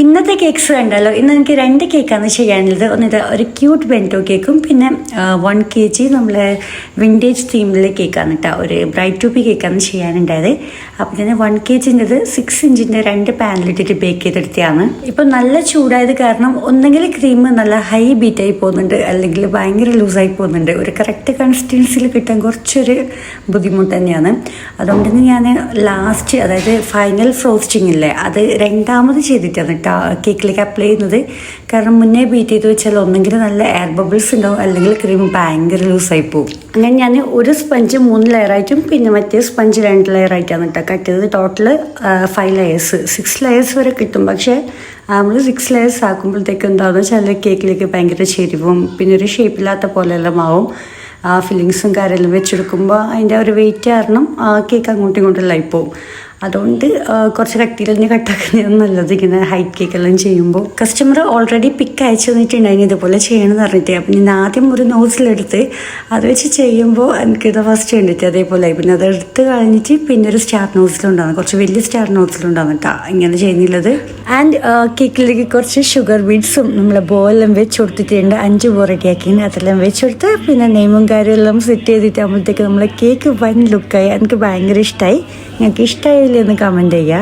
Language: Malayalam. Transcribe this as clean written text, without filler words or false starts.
ഇന്നത്തെ കേക്ക്സ് കണ്ടല്ലോ. ഇന്ന് എനിക്ക് 2 കേക്കാണ് ചെയ്യാനുള്ളത്. ഒന്നിത് ഒരു ക്യൂട്ട് ബെൻറ്റോ കേക്കും പിന്നെ 1 kg നമ്മളെ വിൻറ്റേജ് തീമിലെ കേക്കാണ് കേട്ടോ. ഒരു ബ്രൈറ്റ് ടൂപ്പി കേക്കാണ് ചെയ്യാനുണ്ടായത്. അപ്പം ഞാൻ 1 kgൻ്റെത് 6 ഇഞ്ചിൻ്റെ 2 പാനിലിട്ടിട്ട് ബേക്ക് ചെയ്തെടുത്തതാണ്. ഇപ്പം നല്ല ചൂടായത് കാരണം ഒന്നെങ്കിൽ ക്രീം നല്ല ഹൈ ബീറ്റായി പോകുന്നുണ്ട്, അല്ലെങ്കിൽ ഭയങ്കര ലൂസായി പോകുന്നുണ്ട്. ഒരു കറക്റ്റ് കൺസിസ്റ്റൻസിയിൽ കിട്ടാൻ കുറച്ചൊരു ബുദ്ധിമുട്ട് തന്നെയാണ്. അതുകൊണ്ട് തന്നെ ഞാൻ ലാസ്റ്റ്, അതായത് ഫൈനൽ ഫ്രോസ്റ്റിംഗ് ഇല്ലേ, അത് രണ്ടാമത് ചെയ്തിട്ടാണ് കേക്കിലേക്ക് അപ്ലൈ ചെയ്യുന്നത്. കാരണം മുന്നേ ബീറ്റ് ചെയ്ത് വെച്ചാൽ ഒന്നെങ്കിൽ നല്ല എയർ ബബിൾസ് ഉണ്ടാവും, അല്ലെങ്കിൽ ക്രീം ഭയങ്കര ലൂസായി പോകും. അങ്ങനെ ഞാൻ ഒരു സ്പഞ്ച് 3 ലെയറായിട്ടും പിന്നെ മറ്റേ സ്പഞ്ച് 2 ലെയറായിട്ടാണ് കേട്ടോ കട്ട് ചെയ്തത്. ടോട്ടൽ 5 ലെയേഴ്സ്, 6 ലെയേഴ്സ് വരെ കിട്ടും. പക്ഷേ നമ്മൾ 6 ലെയേഴ്സ് ആക്കുമ്പോഴത്തേക്ക് എന്താണെന്ന് വെച്ചാൽ കേക്കിലേക്ക് ഭയങ്കര ചെരിവും പിന്നെ ഒരു ഷേപ്പില്ലാത്ത പോലെയെല്ലാം ആവും. ഫില്ലിങ്സും കാര്യമെല്ലാം വെച്ചെടുക്കുമ്പോൾ അതിൻ്റെ ഒരു വെയിറ്റ് കാരണം കേക്ക് അങ്ങോട്ടും ഇങ്ങോട്ടെല്ലാം പോകും. അതുകൊണ്ട് കുറച്ച് കട്ടിയിൽ തന്നെ കട്ടാക്കുന്നതാണ് നല്ലത് ഇങ്ങനെ ഹൈറ്റ് കേക്കെല്ലാം ചെയ്യുമ്പോൾ. കസ്റ്റമർ ഓൾറെഡി പിക്ക് അയച്ചു തന്നിട്ടുണ്ടായിരുന്നു ഇതുപോലെ ചെയ്യണമെന്ന് പറഞ്ഞിട്ട്. അപ്പം ഞാൻ ആദ്യം ഒരു നോസിലെടുത്ത് അത് വെച്ച് ചെയ്യുമ്പോൾ എനിക്കിത് ഫസ്റ്റ് കണ്ടിട്ട് അതേപോലെ പിന്നെ അതെടുത്ത് കളഞ്ഞിട്ട് പിന്നെ ഒരു സ്റ്റാർ നോസിലുണ്ടാകും, കുറച്ച് വലിയ സ്റ്റാർ നോസിലുണ്ടാകും കേട്ടോ ഇങ്ങനെ ചെയ്യുന്നില്ലത്. ആൻഡ് കേക്കിലേക്ക് കുറച്ച് ഷുഗർ ബീഡ്സും നമ്മളെ ബോളെല്ലാം വെച്ച് കൊടുത്തിട്ടുണ്ട്. 5 ബോ റെഡിയാക്കിയിട്ട് അതെല്ലാം വെച്ച് കൊടുത്ത് പിന്നെ നെയ്മും കാര്യമെല്ലാം സെറ്റ് ചെയ്തിട്ടാകുമ്പോഴത്തേക്ക് നമ്മളെ കേക്ക് വൻ ലുക്കായി. എനിക്ക് ഭയങ്കര ഇഷ്ടമായി. നിങ്ങൾക്ക് ഇഷ്ടമായില്ലേ എന്ന് കമൻറ്റ് ചെയ്യുക.